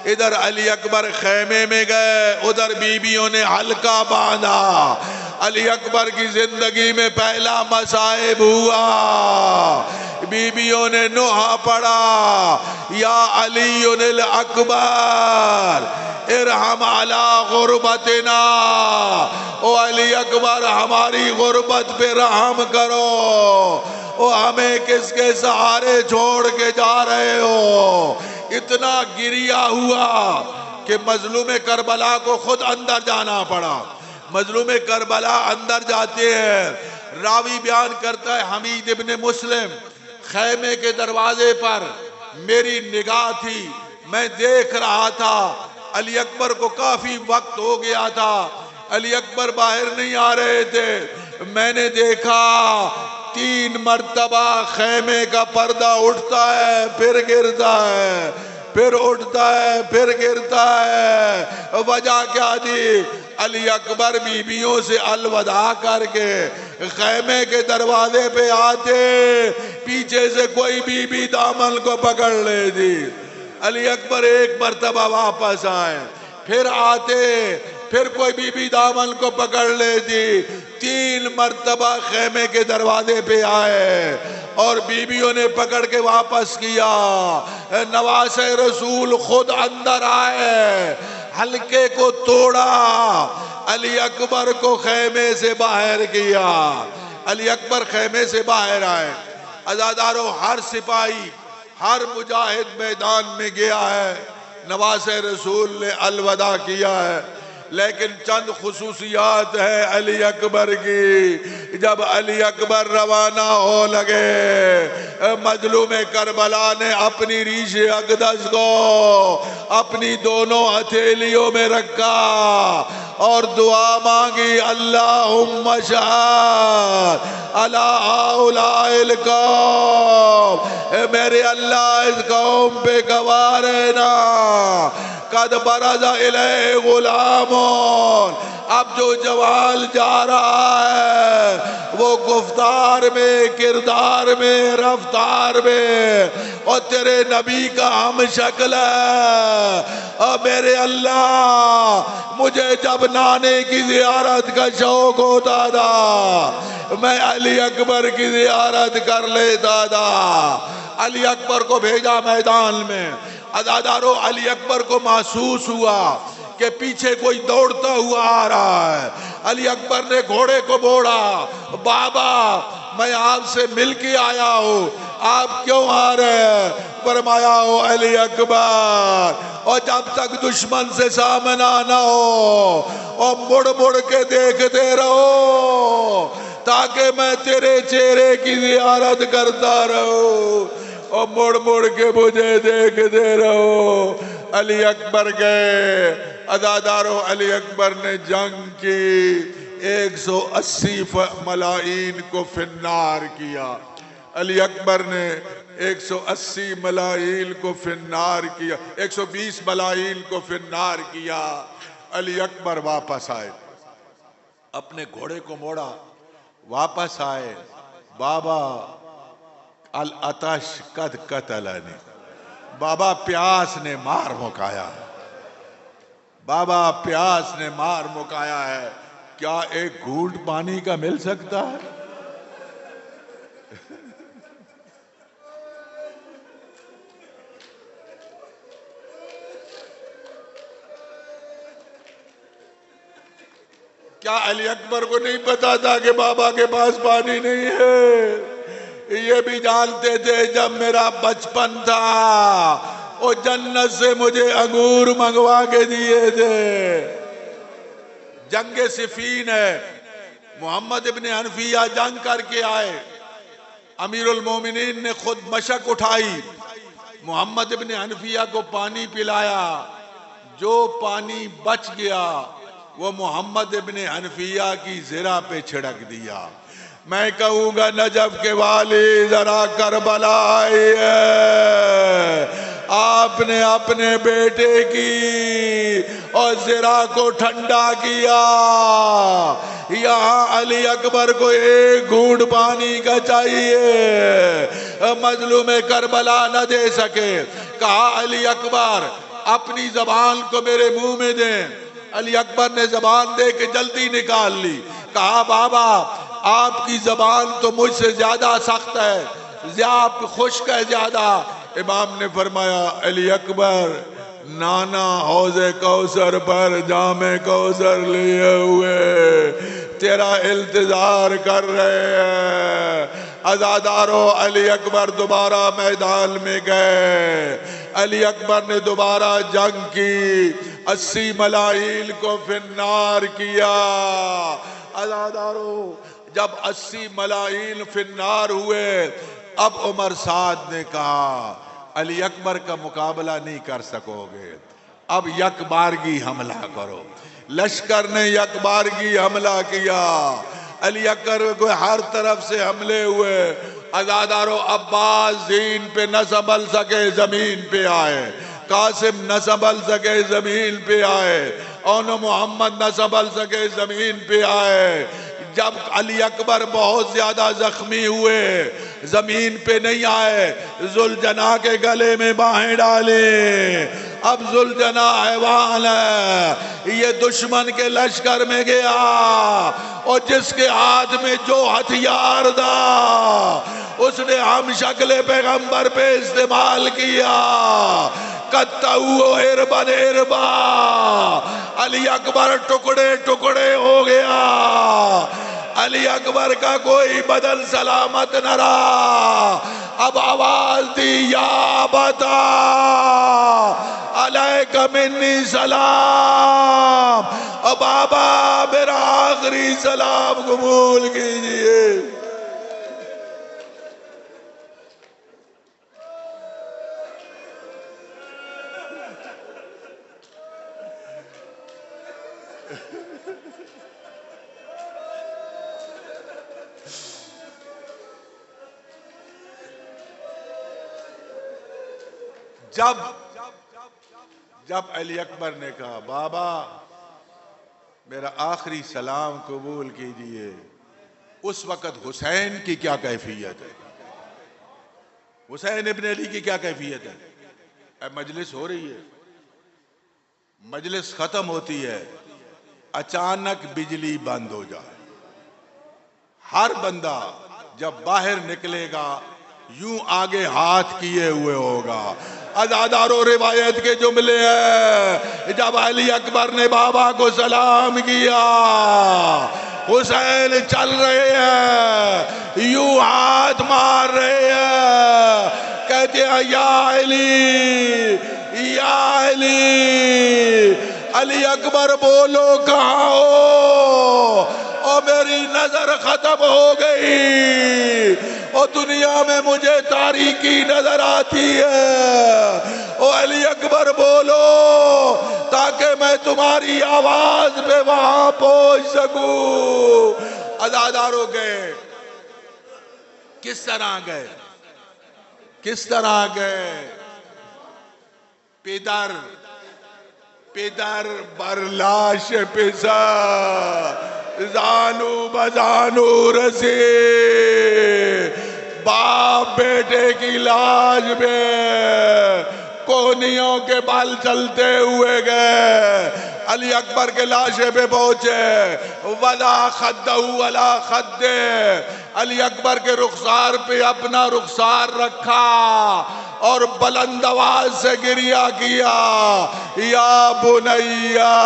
ادھر علی اکبر خیمے میں گئے، ادھر بیویوں نے حلقہ باندھا۔ علی اکبر کی زندگی میں پہلا مصائب ہوا، بیویوں نے نوحہ پڑھا، یا علی الاکبر ارحم علی غربتنا، او علی اکبر ہماری غربت پہ رحم کرو، او ہمیں کس کے سہارے چھوڑ کے جا رہے ہو۔ اتنا گریہ ہوا کہ مظلوم کربلا کو خود اندر جانا پڑا۔ مظلوم کربلا اندر جاتے ہیں، راوی بیان کرتا ہے حمید ابن مسلم، خیمے کے دروازے پر میری نگاہ تھی، میں دیکھ رہا تھا علی اکبر کو کافی وقت ہو گیا تھا، علی اکبر باہر نہیں آ رہے تھے، میں نے دیکھا 3 مرتبہ خیمے کا پردہ اٹھتا ہے پھر گرتا ہے، پھر اٹھتا ہے پھر گرتا ہے۔ وجہ کیا تھی؟ علی اکبر بیویوں سے الوداع کر کے خیمے کے دروازے پہ آتے، پیچھے سے کوئی بیوی دامن کو پکڑ لے دی، علی اکبر ایک مرتبہ واپس آئے، پھر آتے، پھر کوئی بیوی دامن کو پکڑ لے دی، 3 مرتبہ خیمے کے دروازے پہ آئے اور بیویوں نے پکڑ کے واپس کیا۔ نواسہ رسول خود اندر آئے، حلقے کو توڑا، علی اکبر کو خیمے سے باہر کیا، علی اکبر خیمے سے باہر آئے۔ عزادارو ہر سپاہی ہر مجاہد میدان میں گیا ہے، نواسہ رسول نے الوداع کیا ہے، لیکن چند خصوصیات ہے علی اکبر کی۔ جب علی اکبر روانہ ہو لگے، مظلوم کربلا نے اپنی ریش اقدس کو اپنی دونوں ہتھیلیوں میں رکھا اور دعا مانگی، اللہم شہد علی ہؤلاء القوم، میرے اللہ اس قوم پہ گواہ رہنا، قد برز الیہ غلامون، اب جو جوال جا رہا ہے وہ گفتار میں، کردار میں، رفتار میں اور تیرے نبی کا ہم شکل ہے۔ اور میرے اللہ مجھے جب نانے کی زیارت کا شوق ہوتا تھا میں علی اکبر کی زیارت کر لیتا تھا۔ علی اکبر کو بھیجا میدان میں۔ عزادارو علی اکبر کو محسوس ہوا کہ پیچھے کوئی دوڑتا ہوا آ رہا ہے۔ علی اکبر نے گھوڑے کو موڑا، بابا میں آپ سے مل کے آیا ہوں، آپ کیوں آ رہے ہیں؟ فرمایا ہو علی اکبر، اور جب تک دشمن سے سامنا نہ ہو اور مڑ مڑ کے دیکھتے رہو تاکہ میں تیرے چہرے کی زیارت کرتا رہوں، اور مڑ مڑ کے مجھے دیکھتے رہو۔ علی اکبر گئے، عزادارو علی اکبر نے جنگ کی، 180 ملاعین کو فنار کیا۔ علی اکبر نے 180 ملاعین کو فنار کیا، 120 ملاعین کو فنار کیا۔ علی اکبر واپس آئے، اپنے گھوڑے کو موڑا، واپس آئے، بابا العطش قد قتلنی، بابا پیاس نے مار مکایا، بابا پیاس نے مار مکایا ہے، کیا ایک گھونٹ پانی کا مل سکتا ہے؟ کیا علی اکبر کو نہیں پتا تھا کہ بابا کے پاس پانی نہیں ہے؟ یہ بھی جانتے تھے جب میرا بچپن تھا وہ جنت سے مجھے انگور منگوا کے دیے تھے۔ جنگ صفین ہے، محمد ابن حنفیہ جنگ کر کے آئے، امیر المومنین نے خود مشق اٹھائی، محمد ابن حنفیہ کو پانی پلایا، جو پانی بچ گیا وہ محمد ابن حنفیہ کی زرہ پہ چھڑک دیا۔ میں کہوں گا نجف کے والی ذرا کربلا آئیے، آپ نے اپنے بیٹے کی اور زرہ کو ٹھنڈا کیا، یہاں علی اکبر کو ایک گھونٹ پانی کا چاہیے، مظلوم کربلا نہ دے سکے۔ کہا علی اکبر اپنی زبان کو میرے منہ میں دیں، علی اکبر نے زبان دے کے جلدی نکال لی۔ کہا بابا آپ کی زبان تو مجھ سے زیادہ سخت ہے، آپ خشک ہے زیادہ۔ امام نے فرمایا علی اکبر نانا حوض کوثر پر جام کوثر لیے ہوئے تیرا التظار کر رہے ہیں۔ عزادارو علی اکبر دوبارہ میدان میں گئے، علی اکبر نے دوبارہ جنگ کی، 80 ملاعین کو فنار کیا۔ عزادارو جب 80 ملاعین فنار ہوئے، اب عمر سعد نے کہا علی اکبر کا مقابلہ نہیں کر سکو گے، اب یک بارگی حملہ کرو۔ لشکر نے یک بارگی حملہ کیا، علی اکبر کو ہر طرف سے حملے ہوئے۔ عزادارو عباس دین پہ نہ سنبھل سکے، زمین پہ آئے، قاسم نہ سنبھل سکے، زمین پہ آئے، اون محمد نہ سنبھل سکے، زمین پہ آئے۔ جب علی اکبر بہت زیادہ زخمی ہوئے، زمین پہ نہیں آئے، ذوالجناح کے گلے میں باہیں ڈالے۔ اب ذوالجناح حیوان ہے، یہ دشمن کے لشکر میں گیا اور جس کے ہاتھ میں جو ہتھیار تھا اس نے ہم شکل پیغمبر پہ استعمال کیا۔ قطعو اربن اربا، علی اکبر ٹکڑے ٹکڑے ہو گیا، علی اکبر کا کوئی بدن سلامت نہ رہا۔ اب آواز دی یا بتا علیک منی سلام، اب بابا میرا آخری سلام قبول کیجئے۔ جب علی اکبر نے کہا بابا میرا آخری سلام قبول کیجئے، اس وقت حسین کی کیا کیفیت ہے؟ حسین ابن علی کی کیا کیفیت ہے؟ اب مجلس ہو رہی ہے، مجلس ختم ہوتی ہے، اچانک بجلی بند ہو جائے، ہر بندہ جب باہر نکلے گا یوں آگے ہاتھ کیے ہوئے ہوگا، ازاداروں روایت کے جملے ہیں، جب علی اکبر نے بابا کو سلام کیا، حسین چل رہے ہیں، یوں ہاتھ مار رہے ہیں، کہتے ہیں یا علی یا علی، علی اکبر بولو کہاں ہو؟ اور میری نظر ختم ہو گئی، اور دنیا میں مجھے تاریکی نظر آتی ہے، او علی اکبر بولو تاکہ میں تمہاری آواز پہ وہاں پہنچ سکوں۔ عزاداروں گئے، کس طرح گئے؟ کس طرح گئے؟ پدر بر لاش پسر، زانو بزانو رسی، باپ بیٹے کی لاش میں کونیوں کے بال چلتے ہوئے گئے، علی اکبر کے لاشے پہ پہنچے، وَلَا خَدَّهُ وَلَا خَدِّهُ، علی اکبر کے رخسار پہ اپنا رخسار رکھا اور بلند آواز سے گریہ کیا، یا بنیا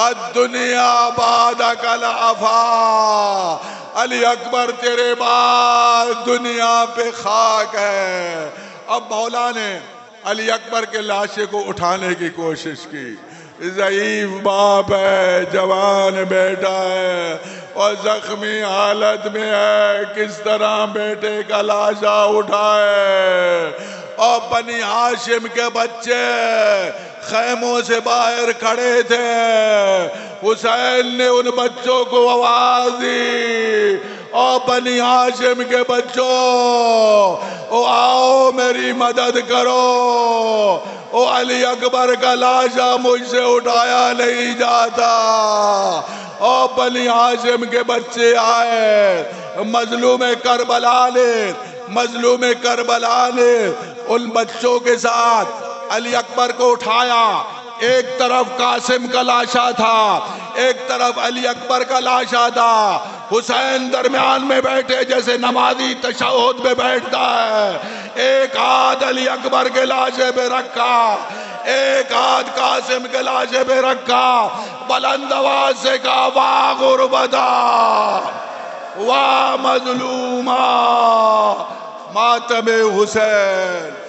الدنیا بعدک العفا، علی اکبر تیرے بعد دنیا پہ خاک ہے۔ اب مولا نے علی اکبر کے لاشے کو اٹھانے کی کوشش کی، ضعیف باپ ہے، جوان بیٹا ہے اور زخمی حالت میں ہے، کس طرح بیٹے کا لاشا اٹھائے؟ اور بنی ہاشم کے بچے خیموں سے باہر کھڑے تھے، حسین نے ان بچوں کو آواز دی، او بنی ہاشم کے بچوں، او آؤ میری مدد کرو، او علی اکبر کا لاشا مجھ سے اٹھایا نہیں جاتا۔ او بنی ہاشم کے بچے آئے، مظلوم کربلا نے ان بچوں کے ساتھ علی اکبر کو اٹھایا، ایک طرف قاسم کا لاشا تھا، ایک طرف علی اکبر کا لاشا تھا، حسین درمیان میں بیٹھے جیسے نمازی تشہد میں بیٹھتا ہے، ایک ہاتھ علی اکبر کے لاشے پہ رکھا، ایک ہاتھ قاسم کے لاشے پہ رکھا، بلند آواز سے کہا واہ غربتا واہ مظلوما ماتم حسین۔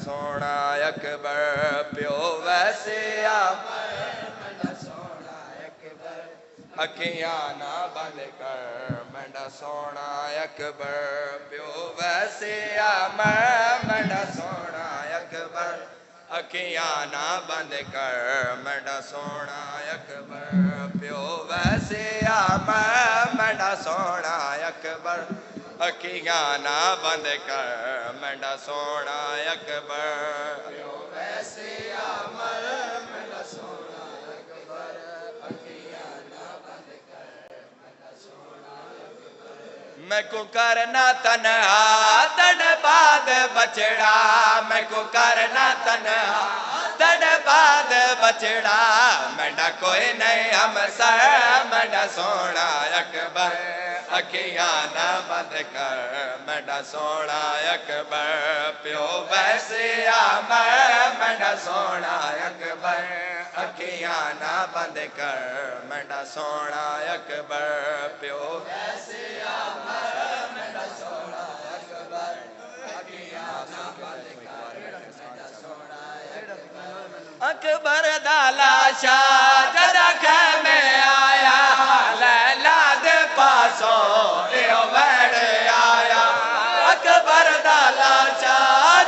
سونا اکبر پیو ویسے اکھیاں نہ بند کر، منڈا سونا اکبر پیو ویسے منڈا سونا اکبر اکھیاں نہ بند کر، منڈا سونا اکبر پیو ویسے منڈا سونا اکبر اکھیاں نہ بند کر، منڈا سونا اکبر پیو ویسے منڈا سونا اکبر اکھیاں نہ بند کر، منڈا سونا اکبر میں کو کرنا تنہا تن بعد بچڑا، میں کو کرنا تنہا تن بعد بچڑا، منڈا کوئی نہیں ہم سر، منڈا سونا اکبر اکھیاں نہ بند کر، منڈا سونا اکبر پیو ویسے منڈا سونا اکبر اکھیاں نہ بند کر، منڈا سونا اکبر پیو ویسے منڈا سونا اکبر اکھیاں نہ بند کر، منڈا سونا اکبر اکبر دا لاشا جدا خیمے آیا، لیلا دے پاسوں ایو بیڑ آیا، اکبر دا لاشا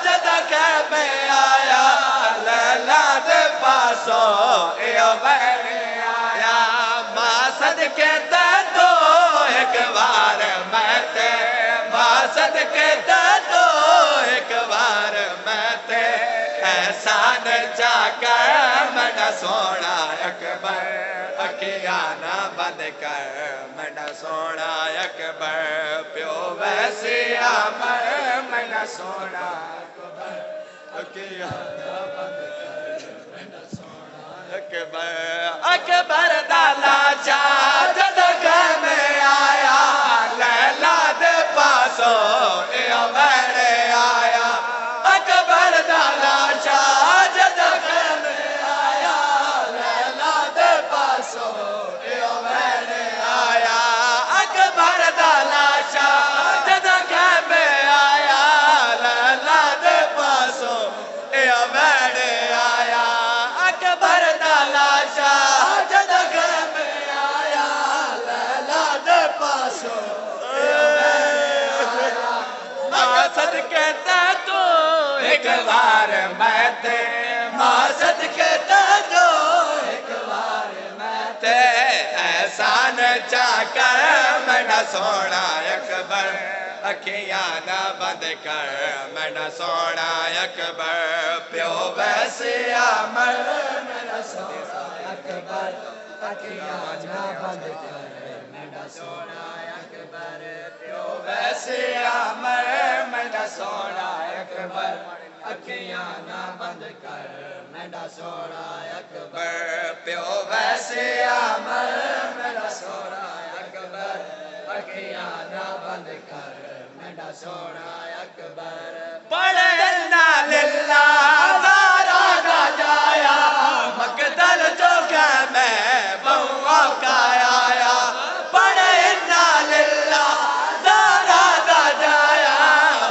جدا خیمے کر میرا سونا اکبر اکھیاں نہ بند کر میرا سونا اکبر پیو ویسے امر میرا سونا اکبر اکھیاں نہ بند کر میرا سونا اکبر اکبر دا لاچا جد گھر میں آیا لیلا دے پاسو اے میرے آیا اکبر دا لاچا جد گھر میں آیا لیلا دے پاسو اے میرے آیا اکبر دا لاچا جد گھر میں آیا لیلا دے پاسو اے میرے آیا اکبر دا لاچا جد گھر میں آیا لیلا دے پاسو ماں صدقے تے تو ایک بار میں تے ماں صدقے تے تو ایک بار میں تے احسان چا کر میرا سونا اکبر اکھیاں نہ بند کر میرا سونا اکبر پیو ویسے امر میرا سونا اکبر اکھیاں نہ بند کر میرا سونا اکبر پیو ویسے امر میرا سونا اکبر اکھیاں نہ بند کر میرا سونا اکبر پیو ویسے امر میرا سونا اکبر اکھیاں نہ بند کر میرا سونا اکبر پڑھ انا للہ زارا دا جایا مقتل جو کہ میں بہوا کا آیا پڑھ انا للہ زارا دا جایا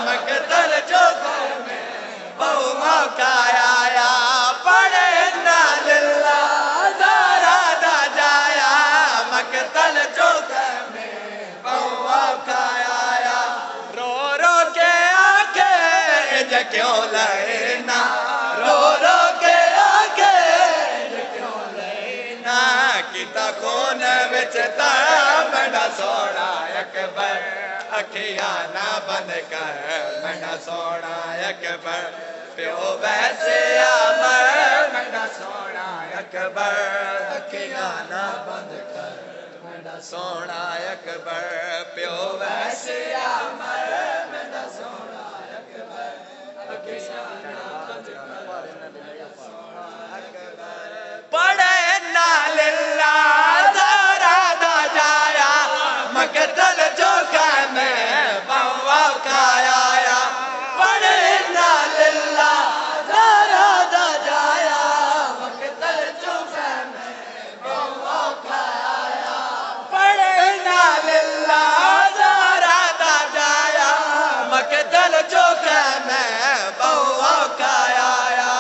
مقتل جو کہ میں بہوا کا آیا پڑھ انا للہ زارا دا جایا مقتل جو کہ میں بہوا کا آیا رو رو کے آنکھیں انج کیوں لینا رو رو کے آنکھیں انج کیوں لینا کتا خون وچ تڑا میرا سونا اکبر اکھیاں نہ بند کر میرا سونا اکبر پیو ویسے امر میرا سونا اکبر اکھیاں نہ بند کر میرا سونا اکبر پیو ویسے امر میرا سونا اکبر اکھیاں نہ بند کر میرا سونا اکبر پڑھ انا للہ زارا دا جایا مقتل جو کہ میں بہوا کا آیا پڑھ انا للہ زارا دا جایا مقتل جو کہ میں بہوا کا آیا پڑھ انا للہ زارا دا جایا مقتل جو کہ میں بہوا کا آیا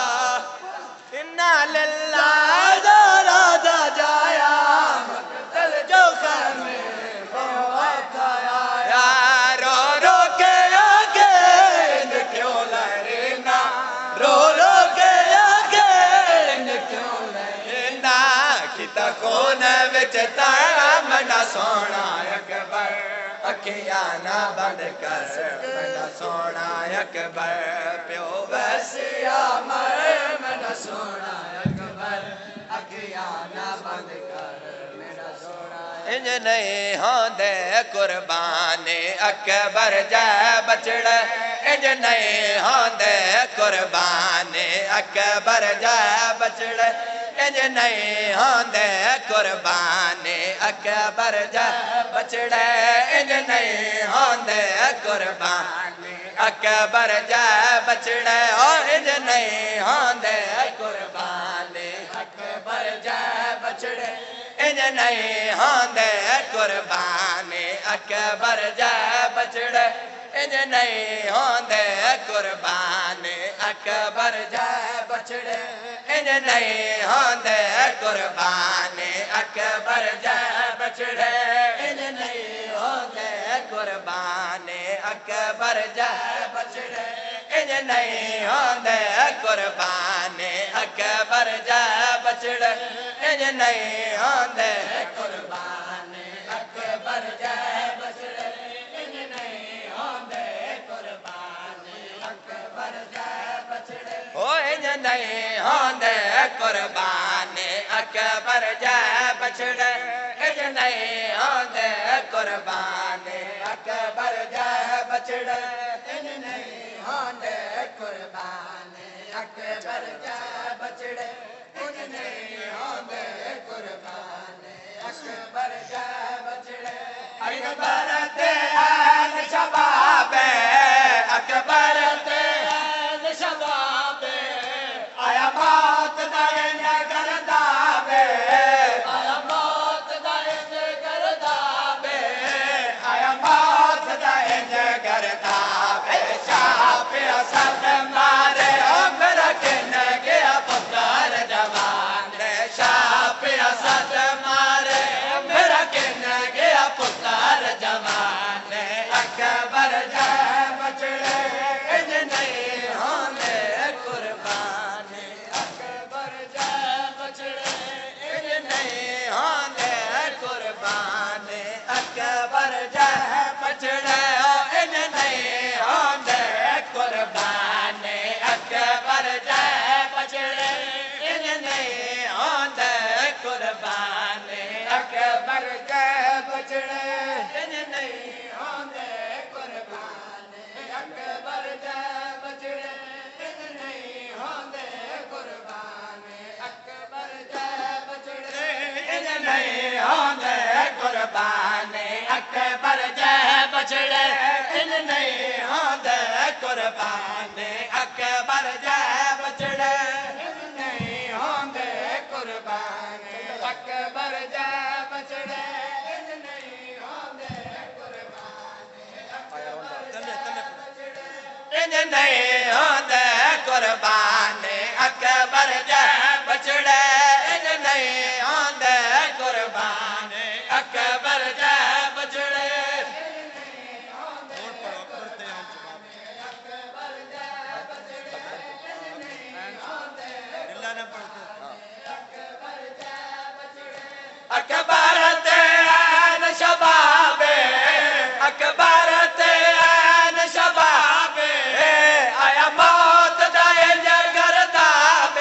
انا للہ زارا دا جایا مقتل جو کہ میں بہوا کا آیا رو رو کے آگے انج کیوں لینا رو رو کے آگے انج کیوں لینا کتا خون وچ تڑا میرا سونا اکبر اکھیاں نہ بند کر میرا سونا اکبر پیو ویسے امر میرا سونا اکبر اکھیاں نہ بند کر میرا سونا انج نہیں ہوندے قربان اکبر جے بچڑے انج نہیں ہوندے قربان اکبر جے بچڑے انج نہیں ہوندے قربان اکبر جے بچڑے انج نہیں ہوندے قربان اکبر جے بچڑے اور انج نہیں ہوندے قربان اکبر جے بچڑے انج نہیں ہوندے قربان اکبر جے بچڑے انج نہیں ہوندے قربان اکبر جے بچڑے انج نہیں ہوندے قربان اکبر جے بچڑے انج نہیں ہوندے قربان اکبر جے بچڑے انج نہیں ہوندے قربان اکبر جے بچڑے انج نہیں ہوندے قربان اکبر جے بچڑے انج نہیں ہوندے قربان اکبر جے بچڑے او انج نہیں ہوندے قربان اکبر جے بچڑے اج نہیں ہوندے قربان اکبر جے بچڑے اج نہیں ہوندے قربان اکبر جے بچڑے اج نہیں ہوندے قربان اکبر جے بچڑے اکبر تے این شباب اکبر تے این شباب آیا موت دا این گرداب آیا موت دا این گرداب آیا موت دا این گرداب شاہ پہ اسد مارے عمر کن گیا پتر جوان شاہ پہ اسد مارے عمر کن گیا پتر جوان اکبر جے بچڑے اج نہیں ہوندے قربان اکبر جے بچڑے اج نہیں ہوندے قربان اکبر جے بچڑے اج نہیں ہوندے قربان اکبر جے بچڑے اج نہیں ہوندے قربان اکبر جے بچڑے اج نہیں ہوندے قربان اکبر جے بچڑے اج نہیں ہوندے قربان اکبر جے بچڑے اج نہیں ہوندے قربان اکبر جے بچڑے اج نہیں ہوندے قربان اکبر جے بچڑے اج نہیں ہوندے قربان اکبر جے بچڑے اج نہیں ہوندے قربان اج نہیں ہوندے قربان اکبر جے بچڑے اج نہیں ہوندے قربان اکبر جے بچڑے اکبر تے این شباب اکبر تے این شباب آیا موت دا این گرداب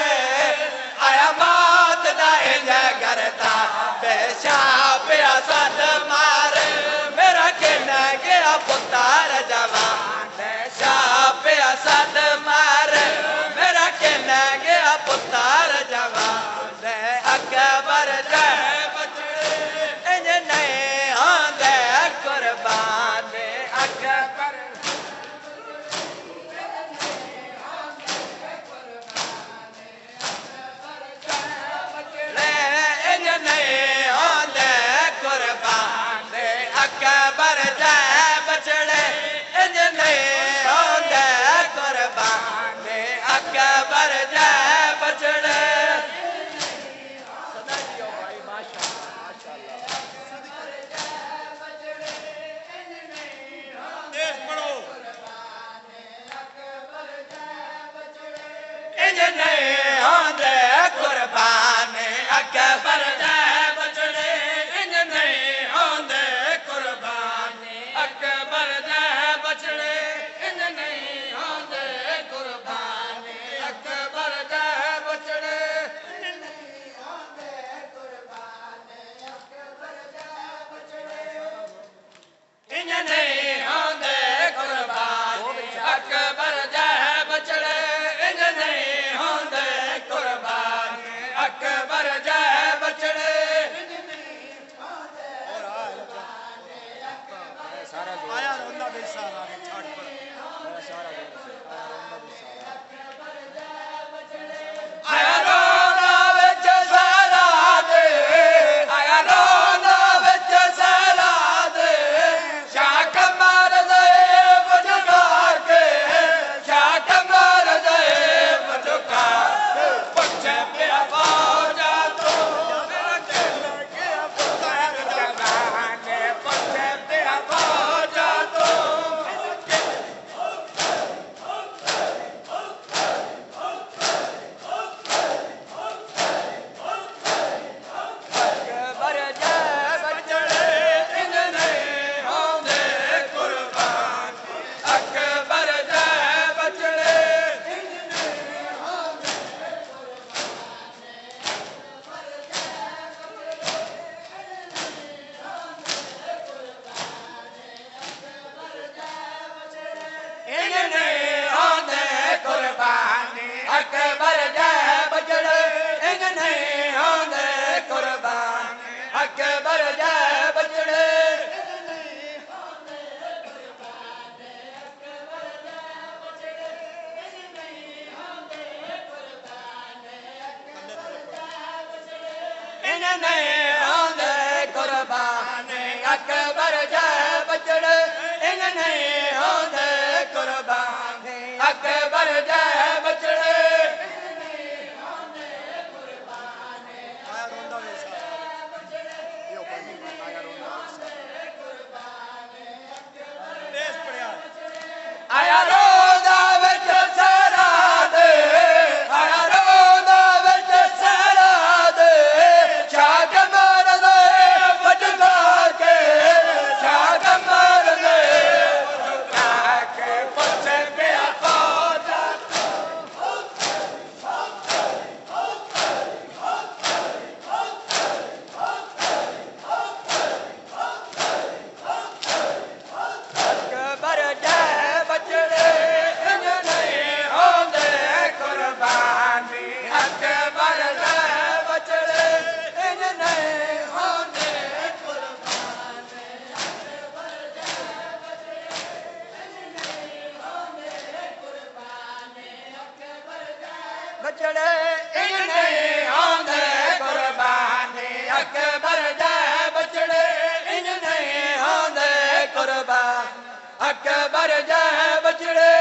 ان نہیں ہوندے قربانی اکبر دے بچڑے ان نہیں ہوندے قربانی اکبر دے بچڑے ان نہیں ہوندے قربانی اکبر دے بچڑے ان نہیں ہوندے قربانی اکبر دے بچڑے آیا روضہ وچ سرا دے آیا روضہ وچ سرا دے شاک مار دے وجگا کے شاک مار دے کے پچھ پیا خواجہ اکبر دے بچڑے ان نہیں ہوندے قربانی اکبر دے بچڑے ان نہیں ہوندے قربانی اکبر دے بچڑے ان نہیں ہوندے قربانی اکبر دے بچڑے ان نہیں ہوندے قربان اکبر دے بچڑے